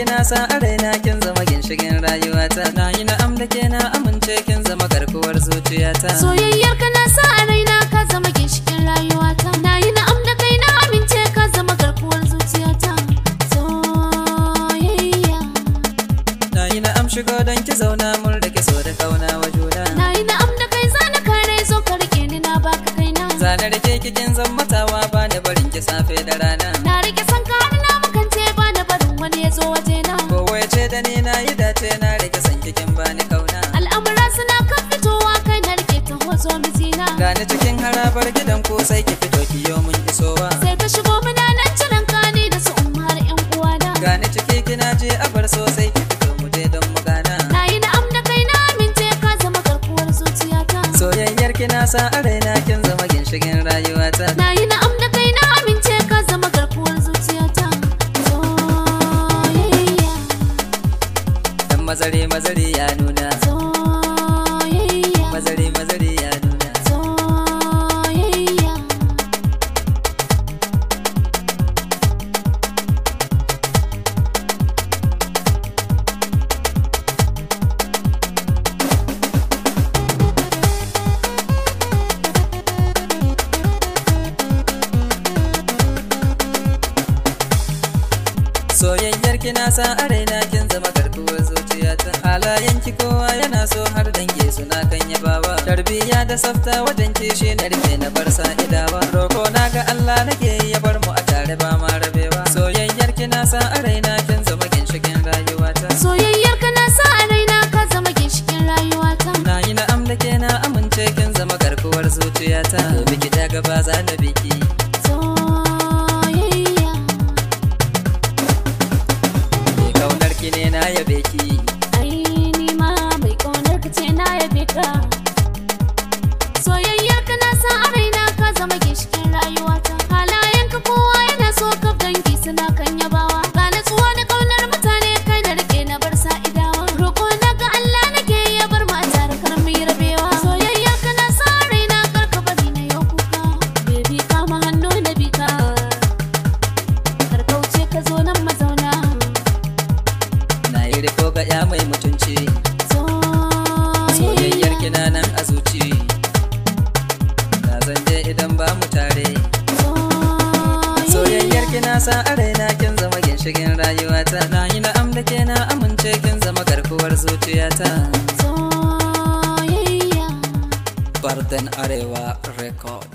kina sa a raina kin zama ginshigin rayuwata. Na yi na'am da ke na amince kin zama garkuwar zuciyata. Soyayyar ka na sa a raina ka zama ginshigin rayuwata. Na yi na'am da kai na amince ka zama garkuwar zuciyata. Soyayya. Na yi na'am shigo don ki zauna mun rage so da kauna wa juna. Na yi na'am da kai zana kare zo ka rike ni na baka kaina. Zana rike ki kin zammatawa ba da barin ki safe da rana. Na rike san ka har na makance ba da barin wani ya zo wajena. Kowa ya ce da ni na yi dace na rike san kikin bani kauna. Al'amura suna kan fitowa kai na rike ta hozo mijina. Gani cikin harabar gidan ko sai ki fito ki yo mun isowa. Sai ka shigo muna nan ciran kani da su umar yan uwana. Gani ciki kina je a bar sosai ki fito mu je don mu gana. Na yi na'am da kai na amince ka zama garkuwar zuciyata. Soyayyar kina sa a raina kin zama ginshigin rayuwata. Na yi na'am da kai na amince ka zama garkuwar zuciyata. Soyayya. Dan mazari mazari ya nuna. Soyayya. Mazari mazari ya nuna. Soyayya. Soyayyar kina sa a raina kin zama garkuwar zuciyata. Halayen ki kowa yana so har dange suna kan yabawa. Tarbiyya da tsafta wajen kishi na rufe na bar sa idawa. Roko na ga Allah nake ya bar mu a tare ba ma rabewa. Soyayyar kina sa a raina kin zama ginshigin rayuwata. Soyayyar ka na sa a raina ka zama ginshikin rayuwata. Na yi na'am da ke na amince kin zama garkuwar zuciyata. Biki ta gaba za na biki. Soyayya. Mai kaunar ki ne na yabe ki. Ai ni ma mai ƙaunar ka ce na yabe ka. Soyayyar ka na sa a raina ka zama ginshikin rayuwata. Halayen ka kowa yana so ka dangi suna kan yabawa. Ga natsuwa da ƙaunar mutane kai na rike na bar sa idawa. Roƙo na ga Allah nake ya bar mu a tare kar mu yi rabewa. Soyayyar ka na sa a raina kar ka bari na yau kuka. Baby kama hannu na bi ka. Kar kauce ka zo nan mazauna. Na yi riko ga ya mai mutunci. Soyayyar kina nan a zuci. Na zan je idan ba mu tare. Soyayyar kina sa a raina kin zama ginshigin rayuwata. Na yi na'am da ke na amince kin zama garkuwar zuciyata. Soyayya. Bardan Arewa Record.